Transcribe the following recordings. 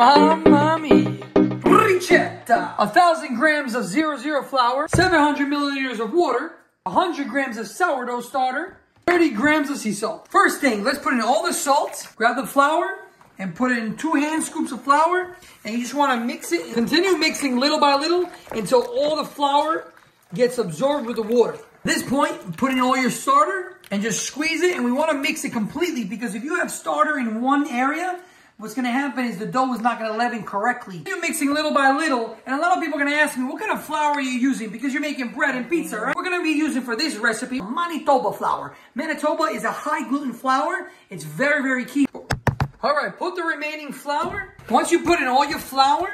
Mamma mia. Ricetta. 1,000 grams of 00 flour, 700 milliliters of water, 100 grams of sourdough starter, 30 grams of sea salt. First thing, let's put in all the salt. Grab the flour and put it in 2 hand scoops of flour. And you just want to mix it. Continue mixing little by little until all the flour gets absorbed with the water. At this point, put in all your starter and just squeeze it. And we want to mix it completely because if you have starter in one area, what's going to happen is the dough is not going to leaven correctly. You're mixing little by little, and a lot of people are going to ask me, what kind of flour are you using? Because you're making bread and pizza, right? We're going to be using for this recipe, Manitoba flour. Manitoba is a high gluten flour. It's very, very key. All right, put the remaining flour. Once you put in all your flour,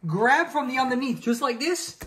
grab from the underneath, just like this,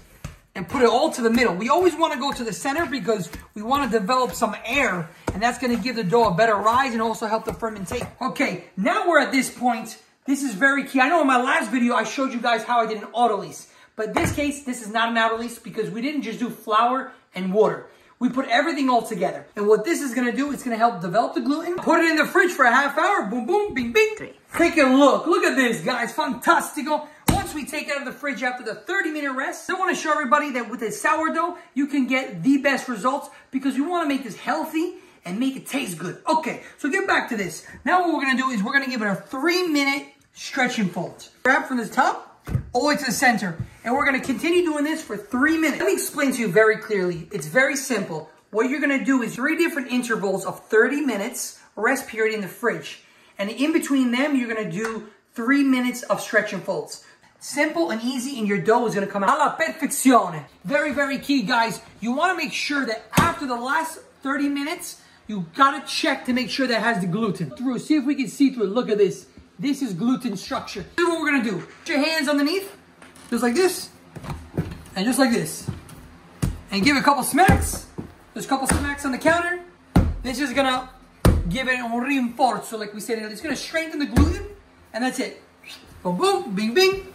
and put it all to the middle. We always want to go to the center because we want to develop some air, and that's going to give the dough a better rise and also help the fermentation. Okay, now we're at this point. This is very key. I know in my last video, I showed you guys how I did an autolyse, but in this case, this is not an autolyse because we didn't just do flour and water. We put everything all together. And what this is going to do, it's going to help develop the gluten. Put it in the fridge for a half hour. Boom, boom, bing, bing. Take a look. Look at this, guys. Fantastico. Once we take it out of the fridge after the 30-minute rest, I want to show everybody that with this sourdough, you can get the best results because we want to make this healthy and make it taste good. Okay, so get back to this. Now what we're going to do is we're going to give it a 3-minute stretch and fold. Grab from the top all the way to the center. And we're going to continue doing this for 3 minutes. Let me explain to you very clearly. It's very simple. What you're going to do is 3 different intervals of 30 minutes rest period in the fridge. And in between them, you're going to do 3 minutes of stretch and folds. Simple and easy, and your dough is going to come out alla perfezione. Very, very key, guys. You want to make sure that after the last 30 minutes, you got to check to make sure that it has the gluten. Through, see if we can see through it. Look at this. This is gluten structure. This is what we're going to do. Put your hands underneath, just like this, and just like this. And give it a couple smacks. There's a couple smacks on the counter. This is going to give it a rinforzo, like we said. It's going to strengthen the gluten, and that's it. Boom, boom, bing, bing.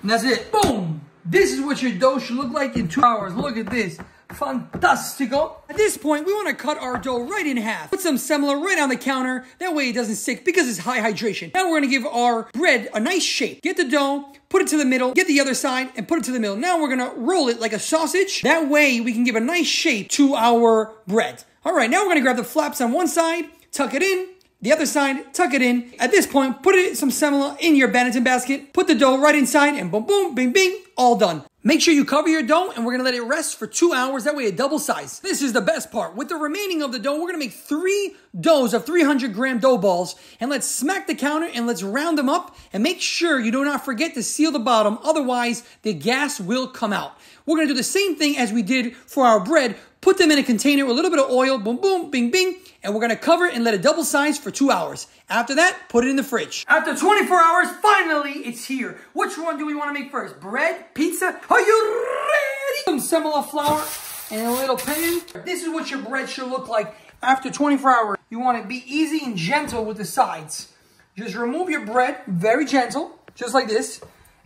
And that's it. Boom. This is what your dough should look like in 2 hours. Look at this. Fantastico. At this point, we want to cut our dough right in half. Put some semolina right on the counter. That way it doesn't stick because it's high hydration. Now we're going to give our bread a nice shape. Get the dough, put it to the middle, get the other side, and put it to the middle. Now we're going to roll it like a sausage. That way we can give a nice shape to our bread. All right, now we're going to grab the flaps on one side, tuck it in. The other side, tuck it in. At this point, put some semolina in your Benetton basket. Put the dough right inside and boom, boom, bing, bing, all done. Make sure you cover your dough and we're gonna let it rest for 2 hours. That way it double size. This is the best part. With the remaining of the dough, we're gonna make 3 doughs of 300-gram dough balls. And let's smack the counter and let's round them up. And make sure you do not forget to seal the bottom. Otherwise, the gas will come out. We're gonna do the same thing as we did for our bread. Put them in a container with a little bit of oil. Boom, boom, bing, bing. And we're going to cover it and let it double size for 2 hours. After that, put it in the fridge. After 24 hours, finally, it's here. Which one do we want to make first? Bread? Pizza? Are you ready? Some semolina flour in a little pan. This is what your bread should look like after 24 hours. You want to be easy and gentle with the sides. Just remove your bread, very gentle, just like this.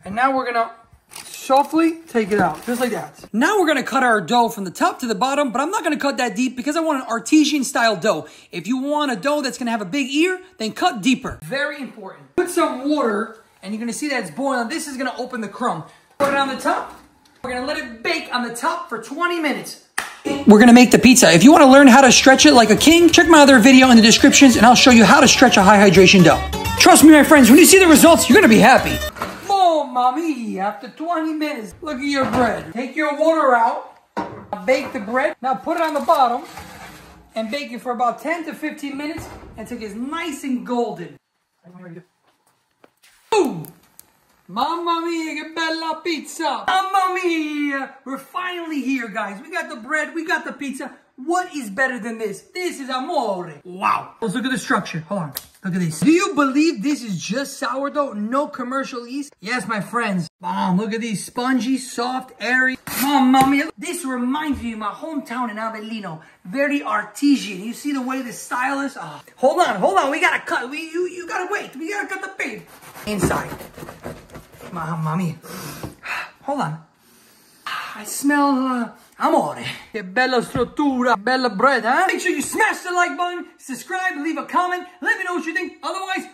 And now we're going to softly take it out, just like that. Now we're going to cut our dough from the top to the bottom, but I'm not going to cut that deep because I want an artisan style dough. If you want a dough that's going to have a big ear, then cut deeper. Very important. Put some water, and you're going to see that it's boiling. This is going to open the crumb. Put it on the top. We're going to let it bake on the top for 20 minutes. We're going to make the pizza. If you want to learn how to stretch it like a king, check my other video in the descriptions, and I'll show you how to stretch a high hydration dough. Trust me, my friends, when you see the results, you're going to be happy. Mamma mia, after 20 minutes, look at your bread. Take your water out, bake the bread. Now put it on the bottom and bake it for about 10 to 15 minutes until it gets nice and golden. Boom! Mamma mia, che bella pizza! Mamma mia! We're finally here, guys. We got the bread, we got the pizza. What is better than this? This is amore. Wow. Let's look at the structure. Hold on. Look at this. Do you believe this is just sourdough? No commercial yeast? Yes, my friends. Wow, look at these. Spongy, soft, airy. Mamma mia. This reminds me of my hometown in Avelino. Very artisan. You see the way the style is? Oh. Hold on. We gotta cut. You gotta wait. We gotta cut the pig. Inside. Mamma mia. Hold on. I smell amore. Che bella struttura. Bella bread, huh? Make sure you smash the like button, subscribe, leave a comment. Let me know what you think. Otherwise,